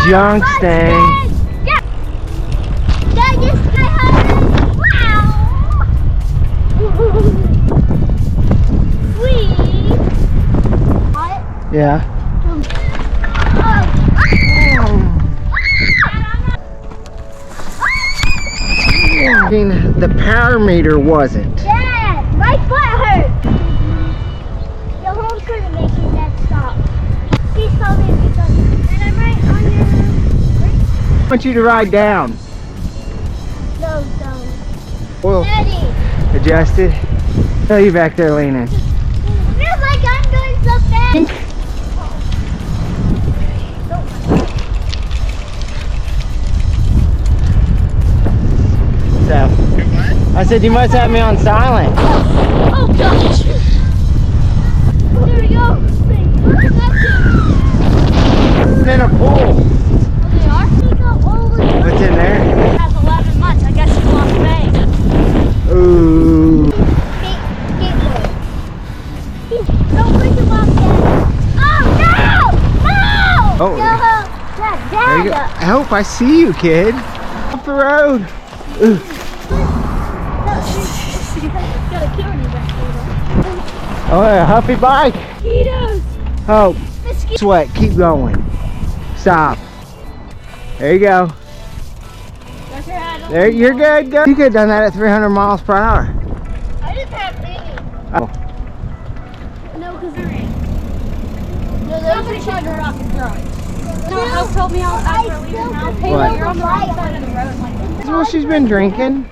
junk stang. Yeah. Dad, you sky high. Wow. Sweet. What? Yeah. The power meter wasn't. Dad, my foot hurt. The home couldn't make it that stop. Please tell me because and I'm right on your right. I want you to ride down. No, don't. Well, Daddy. adjusted. Oh, you back there leaning. Feels like I'm doing so fast. So, I said you must have me on silent. Oh gosh. There we go. Look at that too. It's in a pool. Oh, they are? They got all the What's in there? has 11 months. I guess he lost May. Ooh. Don't bring him up, Dad. Oh, no! No! Oh. No! Dad, There you go. Dad. I hope I see you, kid. Off the road. Ooh. Got a cutie back there. Oh, a huffy bike. Mosquitoes! Oh, Mosquitoes! sweat. Keep going. Stop. There you go. There, you're good. Go. You could have done that at 300 miles per hour. I just have baby. Oh. No, because they're in. No, they're pretty sure you're off and throwing. No, Hope told me I was leaving the house. Hey, What? you're on the wrong side of the road. Like, Well, she's been drinking.